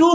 2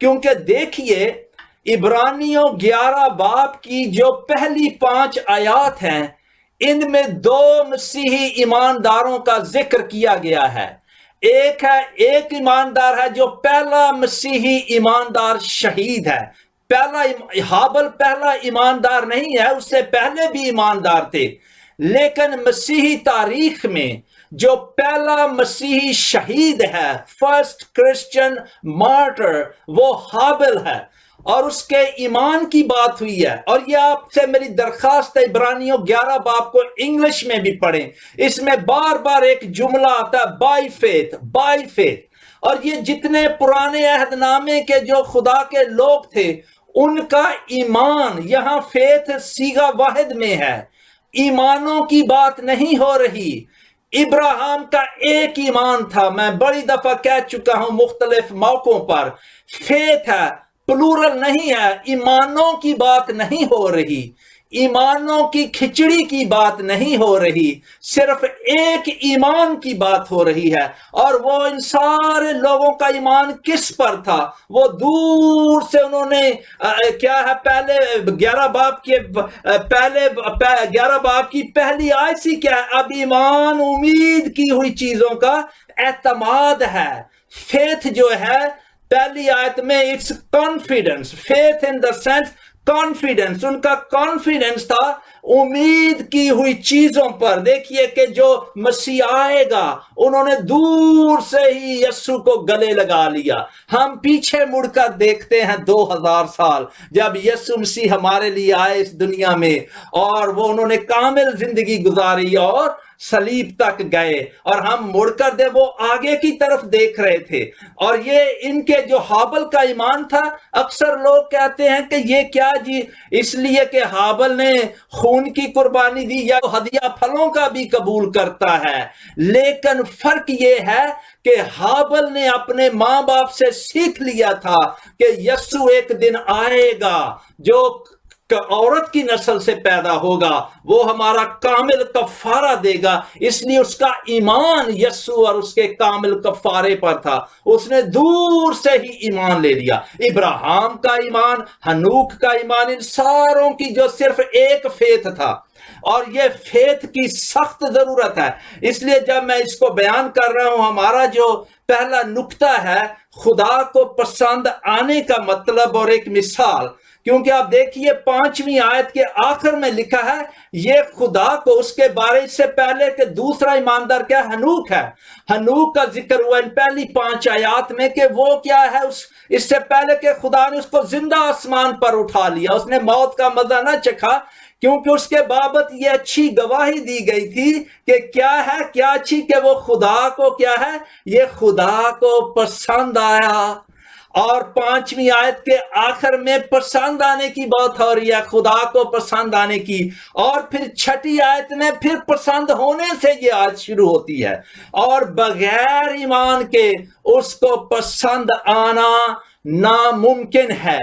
کیونکہ دیکھیے عبرانیوں 11 باب کی جو پہلی 5 آیات ہیں ان میں 2 مسیحی ایمانداروں کا ذکر کیا گیا ہے۔ ایک ایماندار ہے جو پہلا مسیحی ایماندار شہید ہے۔ حابل پہلا ایماندار نہیں ہے، اس سے پہلے بھی ایماندار تھے، لیکن مسیحی تاریخ میں جو پہلا مسیحی شہید ہے، فرسٹ کرسچن مارٹر، وہ حابل ہے، اور اس کے ایمان کی بات ہوئی ہے۔ اور یہ آپ سے میری درخواست ہے، عبرانیوں 11 باب کو انگلش میں بھی پڑھیں، اس میں بار بار ایک جملہ آتا ہے بائی فیتھ، بائی فیتھ۔ اور یہ جتنے پرانے عہد نامے کے جو خدا کے لوگ تھے ان کا ایمان، یہاں فیتھ صیغہ واحد میں ہے، ایمانوں کی بات نہیں ہو رہی۔ ابراہیم کا ایک ایمان تھا، میں بڑی دفعہ کہہ چکا ہوں مختلف موقعوں پر، فیتھ ہے، پلورل نہیں ہے، ایمانوں کی بات نہیں ہو رہی، ایمانوں کی کھچڑی کی بات نہیں ہو رہی، صرف ایک ایمان کی بات ہو رہی ہے۔ اور وہ ان سارے لوگوں کا ایمان کس پر تھا؟ وہ دور سے انہوں نے کیا ہے، پہلے 11 باب کی پہلی آیت سی کیا ہے؟ اب ایمان امید کی ہوئی چیزوں کا اعتماد ہے۔ فیتھ جو ہے پہلی آیت میں it's confidence, faith in the sense confidence, ان کا کانفیڈنس تھا امید کی ہوئی چیزوں پر۔ دیکھیے کہ جو مسیح آئے گا انہوں نے دور سے ہی یسوع کو گلے لگا لیا۔ ہم پیچھے مڑ کر دیکھتے ہیں 2000 سال جب یسوع مسیح ہمارے لیے آئے اس دنیا میں، اور وہ انہوں نے کامل زندگی گزاری اور صلیب تک گئے، اور ہم مڑ کر وہ آگے کی طرف دیکھ رہے تھے۔ اور یہ ان کے جو حابل کا ایمان تھا، اکثر لوگ کہتے ہیں کہ یہ کیا جی، اس لیے کہ حابل نے خون کی قربانی دی یا ہدیہ پھلوں کا بھی قبول کرتا ہے، لیکن فرق یہ ہے کہ حابل نے اپنے ماں باپ سے سیکھ لیا تھا کہ یسوع ایک دن آئے گا جو عورت کی نسل سے پیدا ہوگا، وہ ہمارا کامل کفارہ دے گا، اس لیے اس کا ایمان یسوع اور اس کے کامل کفارے پر تھا، اس نے دور سے ہی ایمان لے لیا۔ ابراہیم کا ایمان، ہنوک کا ایمان، ان ساروں کی جو صرف ایک فیتھ تھا، اور یہ فیتھ کی سخت ضرورت ہے۔ اس لیے جب میں اس کو بیان کر رہا ہوں، ہمارا جو پہلا نکتہ ہے خدا کو پسند آنے کا مطلب اور ایک مثال، کیونکہ آپ دیکھیے 5ویں آیت کے آخر میں لکھا ہے یہ خدا کو، اس کے بارے سے پہلے کہ دوسرا ایماندار کیا ہنوک ہے، ہنوک کا ذکر ہوا ان پہلی 5 آیات میں کہ وہ کیا ہے، اس سے پہلے کہ خدا نے اس کو زندہ آسمان پر اٹھا لیا، اس نے موت کا مزہ نہ چکھا، کیونکہ اس کے بابت یہ اچھی گواہی دی گئی تھی کہ کیا ہے، کیا اچھی، کہ وہ خدا کو کیا ہے، یہ خدا کو پسند آیا۔ اور 5ویں آیت کے آخر میں پسند آنے کی بات ہو رہی ہے، خدا کو پسند آنے کی، اور پھر 6 آیت میں پھر پسند ہونے سے یہ آیت شروع ہوتی ہے، اور بغیر ایمان کے اس کو پسند آنا ناممکن ہے۔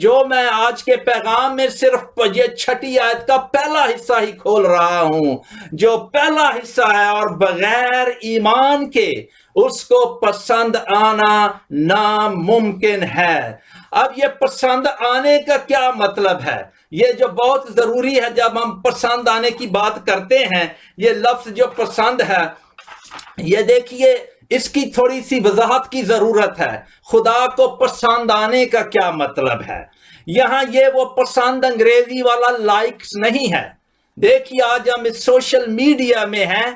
جو میں آج کے پیغام میں صرف یہ 6 آیت کا پہلا حصہ ہی کھول رہا ہوں، جو پہلا حصہ ہے، اور بغیر ایمان کے اس کو پسند آنا ناممکن ہے۔ اب یہ پسند آنے کا کیا مطلب ہے؟ یہ جو بہت ضروری ہے جب ہم پسند آنے کی بات کرتے ہیں، یہ لفظ جو پسند ہے، یہ دیکھیے اس کی تھوڑی سی وضاحت کی ضرورت ہے۔ خدا کو پسند آنے کا کیا مطلب ہے؟ یہاں یہ وہ پسند انگریزی والا لائکس نہیں ہے۔ دیکھیے آج ہم اس سوشل میڈیا میں ہیں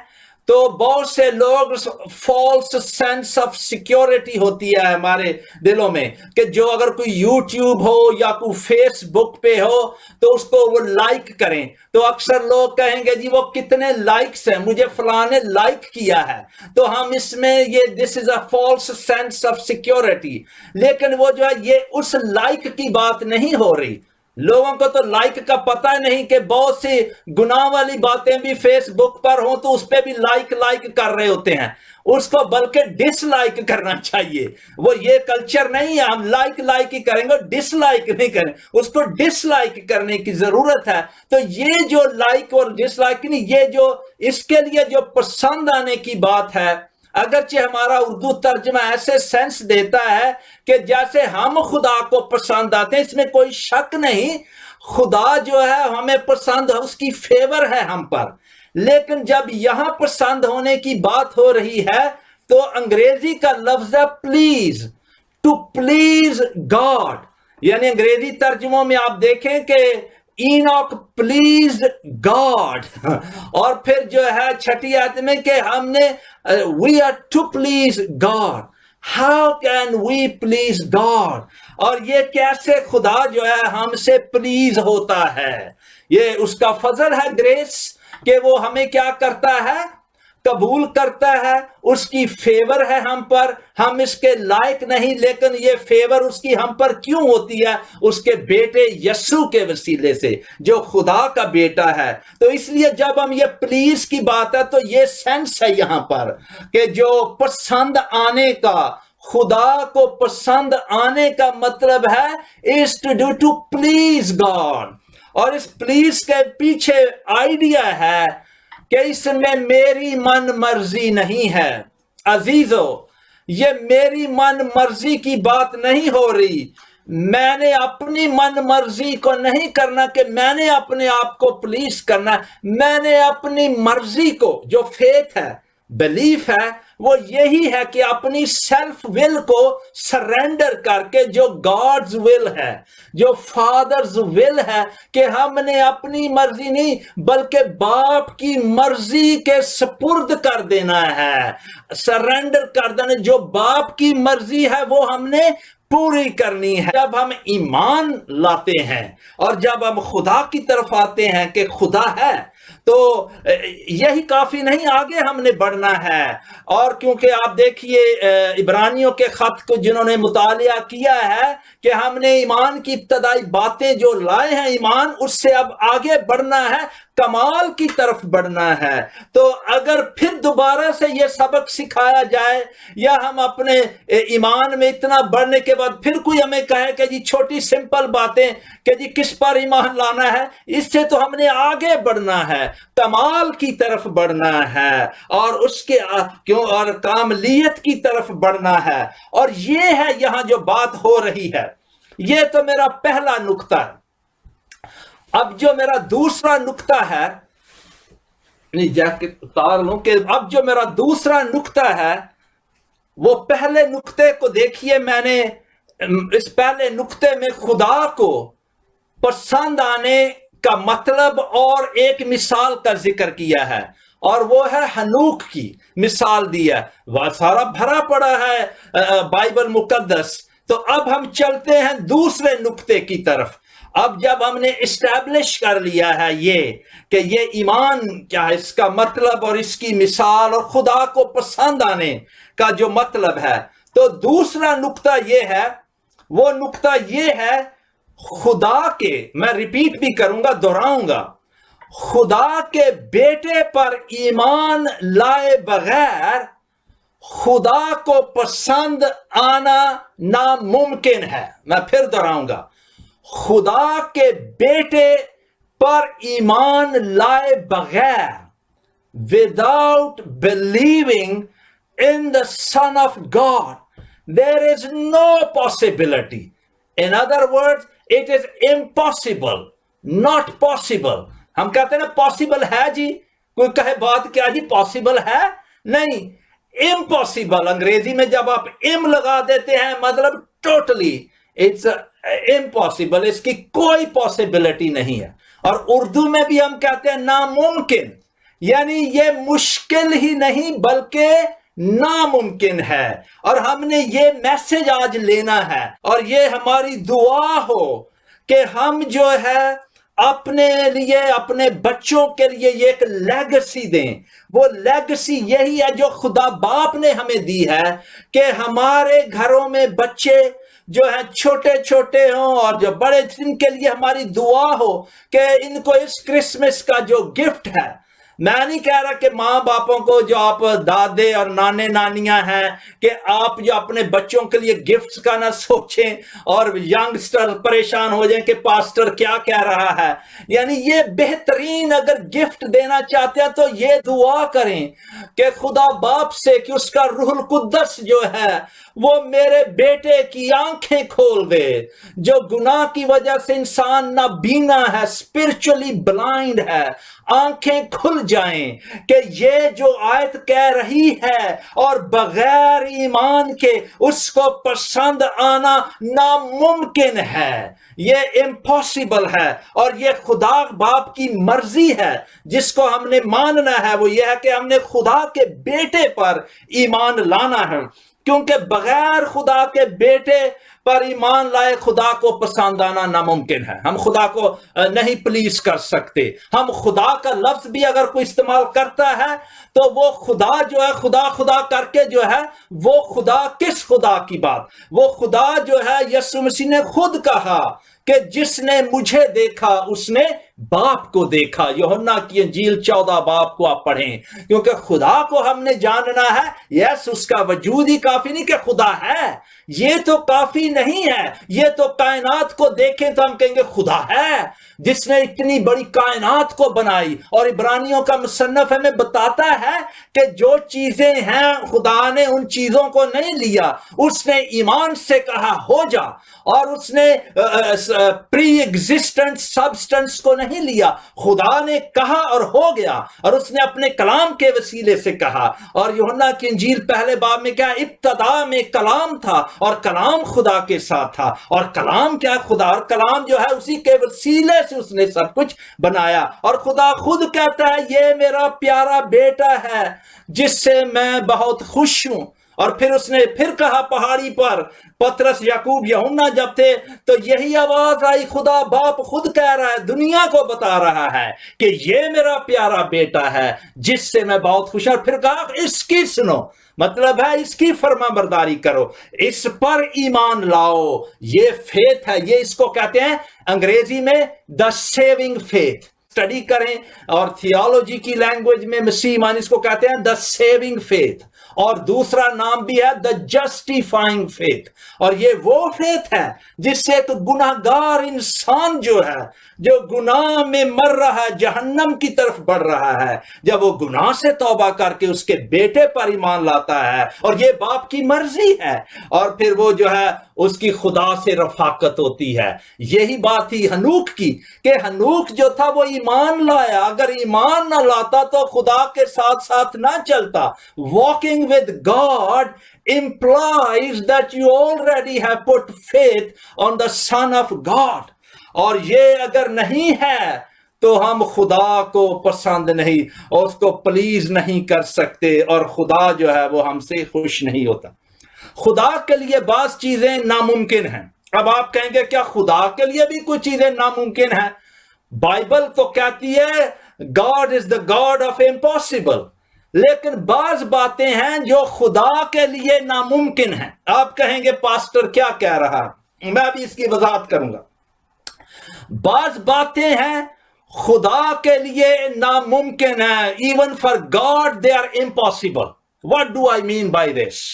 تو بہت سے لوگ فالس سینس آف سیکیورٹی ہوتی ہے ہمارے دلوں میں کہ جو اگر کوئی یوٹیوب ہو یا کوئی فیس بک پہ ہو تو اس کو وہ لائک کریں، تو اکثر لوگ کہیں گے جی وہ کتنے لائکس ہیں، مجھے فلاں نے لائک کیا ہے، تو ہم اس میں یہ this is a false sense of security. لیکن وہ جو ہے یہ اس لائک کی بات نہیں ہو رہی۔ لوگوں کو تو لائک کا پتہ نہیں کہ بہت سی گناہ والی باتیں بھی فیس بک پر ہوں تو اس پہ بھی لائک کر رہے ہوتے ہیں، اس کو بلکہ ڈس لائک کرنا چاہیے۔ وہ یہ کلچر نہیں ہے ہم لائک ہی کریں گے، ڈس لائک نہیں کریں، اس کو ڈس لائک کرنے کی ضرورت ہے۔ تو یہ جو لائک اور ڈس لائک نہیں، یہ جو اس کے لیے جو پسند آنے کی بات ہے، اگرچہ ہمارا اردو ترجمہ ایسے سینس دیتا ہے کہ جیسے ہم خدا کو پسند آتے ہیں، اس میں کوئی شک نہیں، خدا جو ہے ہمیں پسند ہے، اس کی فیور ہے ہم پر، لیکن جب یہاں پسند ہونے کی بات ہو رہی ہے تو انگریزی کا لفظ ہے پلیز، ٹو پلیز گاڈ، یعنی انگریزی ترجموں میں آپ دیکھیں کہ اینوک پلیز گاڈ، اور پھر جو ہے چھٹی آیت میں کہ ہم نے we are to please God, how can we please God, اور یہ کیسے خدا جو ہے ہم سے پلیز ہوتا ہے، یہ اس کا فضل ہے، گریس، کہ وہ ہمیں کیا کرتا ہے، قبول کرتا ہے، اس کی فیور ہے ہم پر، ہم اس کے لائق نہیں، لیکن یہ فیور اس کی ہم پر کیوں ہوتی ہے؟ اس کے بیٹے یسوع کے وسیلے سے جو خدا کا بیٹا ہے۔ تو اس لیے جب ہم یہ پلیز کی بات ہے تو یہ سینس ہے یہاں پر کہ جو پسند آنے کا، خدا کو پسند آنے کا مطلب ہے is to do to please God، اور اس پلیز کے پیچھے آئیڈیا ہے کہ اس میں میری من مرضی نہیں ہے۔ عزیزو، یہ میری من مرضی کی بات نہیں ہو رہی، میں نے اپنی من مرضی کو نہیں کرنا کہ میں نے اپنے آپ کو پلیز کرنا، میں نے اپنی مرضی کو، جو فیتھ ہے، بلیف ہے، وہ یہی ہے کہ اپنی سیلف ول کو سرینڈر کر کے جو گاڈز ول ہے، جو فادرز ول ہے، کہ ہم نے اپنی مرضی نہیں بلکہ باپ کی مرضی کے سپرد کر دینا ہے، سرینڈر کر دینا، جو باپ کی مرضی ہے وہ ہم نے پوری کرنی ہے۔ جب ہم ایمان لاتے ہیں اور جب ہم خدا کی طرف آتے ہیں کہ خدا ہے، تو یہی کافی نہیں، آگے ہم نے بڑھنا ہے۔ اور کیونکہ آپ دیکھیے عبرانیوں کے خط کو جنہوں نے مطالعہ کیا ہے کہ ہم نے ایمان کی ابتدائی باتیں جو لائے ہیں ایمان، اس سے اب آگے بڑھنا ہے، کمال کی طرف بڑھنا ہے۔ تو اگر پھر دوبارہ سے یہ سبق سکھایا جائے یا ہم اپنے ایمان میں اتنا بڑھنے کے بعد پھر کوئی ہمیں کہے کہ جی چھوٹی سمپل باتیں کہ جی کس پر ایمان لانا ہے، اس سے تو ہم نے آگے بڑھنا ہے، کمال کی طرف بڑھنا ہے، اور اس کے اور کاملیت کی طرف بڑھنا ہے۔ اور یہ ہے یہاں جو بات ہو رہی ہے۔ یہ تو میرا پہلا نقطہ ہے۔ اب جو میرا دوسرا نقطہ ہے، نہیں جیکٹ اتار لوں، کہ اب جو میرا دوسرا نقطہ ہے وہ پہلے نقطے کو دیکھیے، میں نے اس پہلے نقطے میں خدا کو پسند آنے کا مطلب اور ایک مثال کا ذکر کیا ہے، اور وہ ہے ہنوک کی مثال دی ہے، وہ سارا بھرا پڑا ہے بائبل مقدس۔ تو اب ہم چلتے ہیں دوسرے نقطے کی طرف۔ اب جب ہم نے اسٹیبلش کر لیا ہے یہ کہ یہ ایمان کیا ہے، اس کا مطلب اور اس کی مثال اور خدا کو پسند آنے کا جو مطلب ہے، تو دوسرا نقطہ یہ ہے، وہ نقطہ یہ ہے خدا کے، میں ریپیٹ بھی کروں گا، دہراؤں گا، خدا کے بیٹے پر ایمان لائے بغیر خدا کو پسند آنا ناممکن ہے۔ میں پھر دہراؤں گا، خدا کے بیٹے پر ایمان لائے بغیر without believing in the Son of God there is no possibility. In other words, it is impossible, not possible. ہم کہتے ہیں نا پاسبل ہے جی، کوئی کہے بات کیا جی پاسبل ہے، نہیں، امپاسبل۔ انگریزی میں جب آپ ام لگا دیتے ہیں مطلب ٹوٹلی اٹس امپاسبل، اس کی کوئی پاسبلٹی نہیں ہے۔ اور اردو میں بھی ہم کہتے ہیں ناممکن، یعنی یہ مشکل ہی نہیں بلکہ ناممکن ہے۔ اور ہم نے یہ میسج آج لینا ہے، اور یہ ہماری دعا ہو کہ ہم جو ہے اپنے لیے، اپنے بچوں کے لیے یہ ایک لیگسی دیں۔ وہ لیگسی یہی ہے جو خدا باپ نے ہمیں دی ہے کہ ہمارے گھروں میں بچے جو ہیں چھوٹے چھوٹے ہوں اور جو بڑے، جن کے لیے ہماری دعا ہو کہ ان کو اس کرسمس کا جو گفٹ ہے میں نہیں کہہ رہا کہ ماں باپوں کو جو آپ دادے اور نانے نانیاں ہیں کہ آپ جو اپنے بچوں کے لیے گفٹس کا نہ سوچیں اور ینگسٹر پریشان ہو جائیں کہ پاسٹر کیا کہہ رہا ہے. یعنی یہ بہترین اگر گفٹ دینا چاہتے ہیں تو یہ دعا کریں کہ خدا باپ سے کہ اس کا روح القدس جو ہے وہ میرے بیٹے کی آنکھیں کھول دے. جو گناہ کی وجہ سے انسان نابینا ہے، اسپرچولی بلائنڈ ہے، آنکھیں کھل جائیں کہ یہ جو آیت کہہ رہی ہے اور بغیر ایمان کے اس کو پسند آنا ناممکن ہے، یہ امپاسبل ہے. اور یہ خدا باپ کی مرضی ہے جس کو ہم نے ماننا ہے، وہ یہ ہے کہ ہم نے خدا کے بیٹے پر ایمان لانا ہے، کیونکہ بغیر خدا کے بیٹے پر ایمان لائے خدا کو پسند آنا ناممکن ہے. ہم خدا کو نہیں پلیز کر سکتے. ہم خدا کا لفظ بھی اگر کوئی استعمال کرتا ہے تو وہ خدا جو ہے خدا خدا کر کے جو ہے وہ خدا کس خدا کی بات؟ وہ خدا جو ہے یسوع مسیح نے خود کہا کہ جس نے مجھے دیکھا اس نے باپ کو دیکھا. یوحنا کی انجیل 14 باب کو آپ پڑھیں. کیونکہ خدا کو ہم نے جاننا ہے، یس اس کا وجود ہی کافی نہیں کہ خدا ہے، یہ تو کافی نہیں ہے. یہ تو کائنات کو دیکھیں تو ہم کہیں گے خدا ہے جس نے اتنی بڑی کائنات کو بنائی. اور عبرانیوں کا مصنف ہمیں بتاتا ہے کہ جو چیزیں ہیں خدا نے ان چیزوں کو نہیں لیا، اس نے ایمان سے کہا ہو جا، اور اس نے پری ایگزسٹنٹ سبسٹنس کو نہیں لیا. خدا نے کہا اور ہو گیا، اور اس نے اپنے کلام کے وسیلے سے کہا. اور یوحنا کی انجیل پہلے باب میں کیا، ابتدا میں کلام تھا اور کلام خدا کے ساتھ تھا، اور کلام کیا خدا، اور کلام جو ہے اسی کے وسیلے سے اس نے سب کچھ بنایا. اور خدا خود کہتا ہے یہ میرا پیارا بیٹا ہے جس سے میں بہت خوش ہوں. اور پھر اس نے پھر کہا پہاڑی پر، پترس یعقوب یوحنا جب تھے تو یہی آواز آئی، خدا باپ خود کہہ رہا ہے، دنیا کو بتا رہا ہے کہ یہ میرا پیارا بیٹا ہے جس سے میں بہت خوش ہوں. اور پھر کہا اس کی سنو، مطلب ہے اس کی فرما برداری کرو، اس پر ایمان لاؤ. یہ فیتھ ہے، یہ اس کو کہتے ہیں انگریزی میں دا سیونگ فیتھ. اسٹڈی کریں اور تھیالوجی کی لینگویج میں مسیح ایمان اس کو کہتے ہیں دا سیونگ فیتھ. اور دوسرا نام بھی ہے دا جسٹیفائنگ فیتھ. اور یہ وہ فیتھ ہے جس سے ایک گناہگار انسان جو ہے، جو گناہ میں مر رہا ہے، جہنم کی طرف بڑھ رہا ہے، جب وہ گناہ سے توبہ کر کے اس کے بیٹے پر ایمان لاتا ہے، اور یہ باپ کی مرضی ہے، اور پھر وہ جو ہے اس کی خدا سے رفاقت ہوتی ہے. یہی بات تھی ہنوک کی کہ ہنوک جو تھا وہ ایمان لایا. اگر ایمان نہ لاتا تو خدا کے ساتھ ساتھ نہ چلتا. Walking with God implies that you already have put faith on the Son of God. اور یہ اگر نہیں ہے تو ہم خدا کو پسند نہیں اور اس کو پلیز نہیں کر سکتے، اور خدا جو ہے وہ ہم سے خوش نہیں ہوتا. خدا کے لیے بعض چیزیں ناممکن ہیں. اب آپ کہیں گے کیا خدا کے لیے بھی کچھ چیزیں ناممکن ہیں؟ بائبل تو کہتی ہے God is the God of impossible. لیکن بعض باتیں ہیں جو خدا کے لیے ناممکن ہیں. آپ کہیں گے پاسٹر کیا کہہ رہا ہے؟ میں بھی اس کی وضاحت کروں گا. بعض باتیں ہیں خدا کے لیے ناممکن ہیں. Even for God they are impossible. What do I mean by this?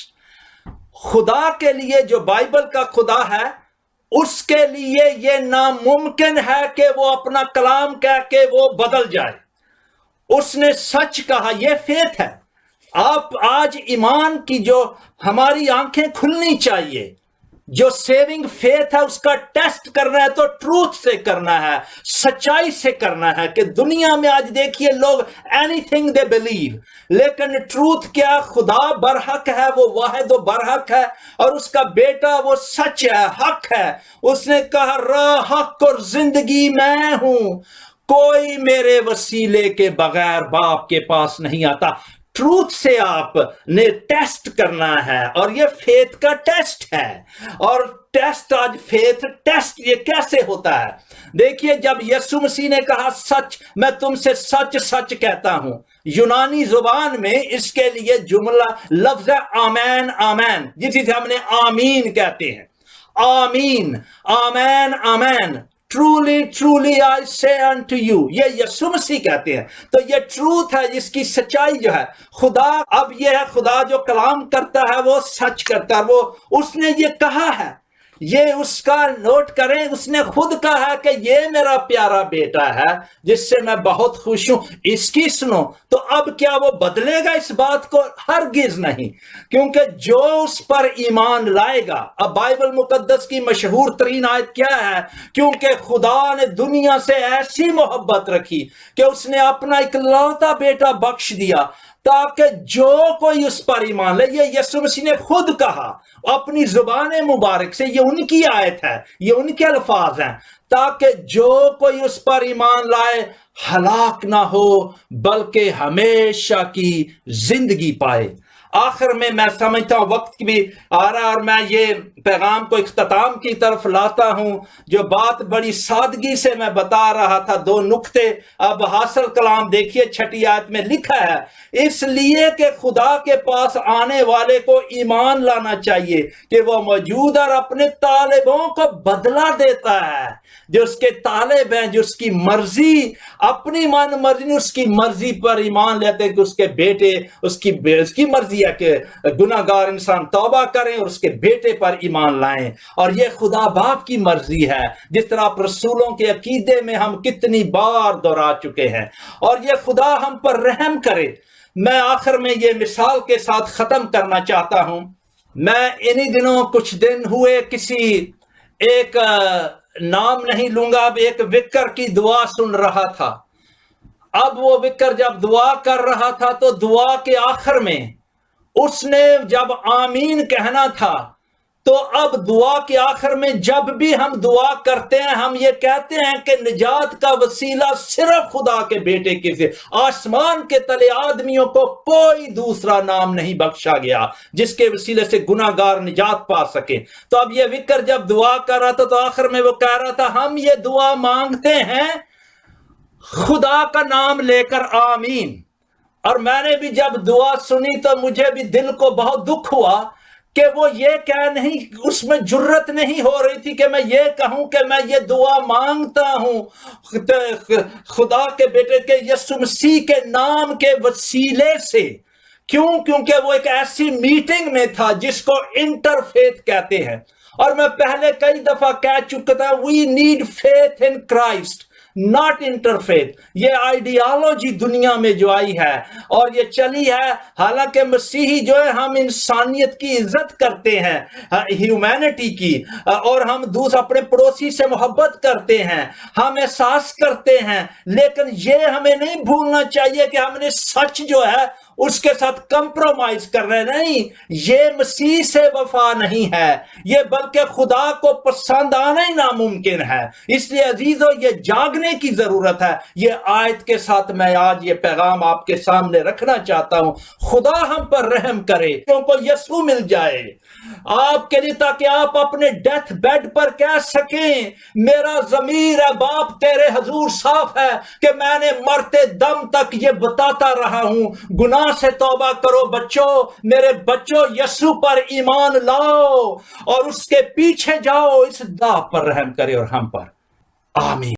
خدا کے لیے جو بائبل کا خدا ہے اس کے لیے یہ ناممکن ہے کہ وہ اپنا کلام کہہ کے وہ بدل جائے. اس نے سچ کہا، یہ فیتھ ہے. آپ آج ایمان کی جو ہماری آنکھیں کھلنی چاہیے، جو سیونگ فیتھ ہے اس کا ٹیسٹ کرنا ہے تو ٹروتھ سے کرنا ہے، سچائی سے کرنا ہے. کہ دنیا میں آج دیکھیے لوگ اینی تھنگ دے بلیو، لیکن ٹروتھ کیا؟ خدا برحق ہے، وہ واحد و برحق ہے، اور اس کا بیٹا وہ سچ ہے، حق ہے. اس نے کہا راہ، حق اور زندگی میں ہوں، کوئی میرے وسیلے کے بغیر باپ کے پاس نہیں آتا. ٹروتھ سے آپ نے ٹیسٹ کرنا ہے، اور یہ فیتھ کا ٹیسٹ ہے. اور ٹیسٹ آج فیتھ ٹیسٹ یہ کیسے ہوتا ہے؟ دیکھیے جب یسوع مسیح نے کہا سچ، میں تم سے سچ سچ کہتا ہوں، یونانی زبان میں اس کے لیے جملہ لفظ ہے آمین. آمین جسے ہم نے آمین کہتے ہیں. آمین، آمین، آمین. truly truly I say unto you, یہ یسوع مسیح کہتے ہیں. تو یہ ٹروتھ ہے جس کی سچائی جو ہے خدا. اب یہ ہے خدا جو کلام کرتا ہے وہ سچ کرتا ہے. وہ اس نے یہ کہا ہے, یہ اس کا نوٹ کریں, اس نے خود کہا ہے کہ یہ میرا پیارا بیٹا ہے جس سے میں بہت خوش ہوں, اس کی سنو. تو اب کیا وہ بدلے گا اس بات کو؟ ہرگز نہیں, کیونکہ جو اس پر ایمان لائے گا. اب بائبل مقدس کی مشہور ترین آیت کیا ہے؟ کیونکہ خدا نے دنیا سے ایسی محبت رکھی کہ اس نے اپنا اکلوتا بیٹا بخش دیا تاکہ جو کوئی اس پر ایمان لے. یہ یسوع مسیح نے خود کہا اپنی زبان مبارک سے, یہ ان کی آیت ہے, یہ ان کے الفاظ ہیں, تاکہ جو کوئی اس پر ایمان لائے ہلاک نہ ہو بلکہ ہمیشہ کی زندگی پائے. آخر میں سمجھتا ہوں وقت بھی آ رہا اور میں یہ پیغام کو اختتام کی طرف لاتا ہوں. جو بات بڑی سادگی سے میں بتا رہا تھا, 2 نقطے اب حاصل کلام دیکھیے 6 آیت میں لکھا ہے, اس لیے کہ خدا کے پاس آنے والے کو ایمان لانا چاہیے کہ وہ موجود اور اپنے طالبوں کو بدلہ دیتا ہے. جو اس کے طالب ہیں, جو اس کی مرضی, اپنی من مرضی, اس کی مرضی پر ایمان لیتے ہیں کہ اس کے بیٹے, اس کی مرضی ہے کہ گناہگار انسان توبہ کریں اور اس کے بیٹے پر ایمان لائیں. اور یہ خدا باپ کی مرضی ہے, جس طرح آپ رسولوں کے عقیدے میں ہم کتنی بار دہرا چکے ہیں. اور یہ خدا ہم پر رحم کرے. میں آخر میں یہ مثال کے ساتھ ختم کرنا چاہتا ہوں. میں انہی دنوں کچھ دن ہوئے کسی ایک نام نہیں لوں گا, اب ایک وکر کی دعا سن رہا تھا. اب وہ وکر جب دعا کر رہا تھا تو دعا کے آخر میں اس نے جب آمین کہنا تھا, تو اب دعا کے آخر میں جب بھی ہم دعا کرتے ہیں ہم یہ کہتے ہیں کہ نجات کا وسیلہ صرف خدا کے بیٹے کے سے, آسمان کے تلے آدمیوں کو کوئی دوسرا نام نہیں بخشا گیا جس کے وسیلے سے گناہگار نجات پا سکے. تو اب یہ وکر جب دعا کر رہا تھا تو آخر میں وہ کہہ رہا تھا, ہم یہ دعا مانگتے ہیں خدا کا نام لے کر, آمین. اور میں نے بھی جب دعا سنی تو مجھے بھی دل کو بہت دکھ ہوا کہ وہ یہ کہہ نہیں, اس میں جرت نہیں ہو رہی تھی کہ میں یہ کہوں کہ میں یہ دعا مانگتا ہوں خدا کے بیٹے کے یسوع مسیح کے نام کے وسیلے سے. کیوں؟ کیونکہ وہ ایک ایسی میٹنگ میں تھا جس کو انٹرفیتھ کہتے ہیں, اور میں پہلے کئی دفعہ کہہ چکا تھا, we need faith in Christ not interfaith. یہ آئیڈیالوجی دنیا میں جو آئی ہے اور یہ چلی ہے, حالانکہ مسیحی جو ہے ہم انسانیت کی عزت کرتے ہیں, ہیومینٹی کی, اور ہم اپنے پڑوسی سے محبت کرتے ہیں, ہم احساس کرتے ہیں, لیکن یہ ہمیں نہیں بھولنا چاہیے کہ ہم نے سچ جو ہے اس کے ساتھ کمپرومائز کر رہے نہیں. یہ مسیح سے وفا نہیں ہے, یہ بلکہ خدا کو پسند آنا ہی ناممکن ہے. اس لیے عزیزو یہ جاگنے کی ضرورت ہے. یہ آیت کے ساتھ میں آج یہ پیغام آپ کے سامنے رکھنا چاہتا ہوں. خدا ہم پر رحم کرے, کیونکہ یسوع مل جائے آپ کے لیے, تاکہ آپ اپنے ڈیتھ بیڈ پر کہہ سکیں, میرا ضمیر ہے باپ تیرے حضور صاف ہے کہ میں نے مرتے دم تک یہ بتاتا رہا ہوں, گناہ سے توبہ کرو بچوں, میرے بچوں, یسوع پر ایمان لاؤ اور اس کے پیچھے جاؤ, اس دعا پر رحم کرے اور ہم پر. آمین.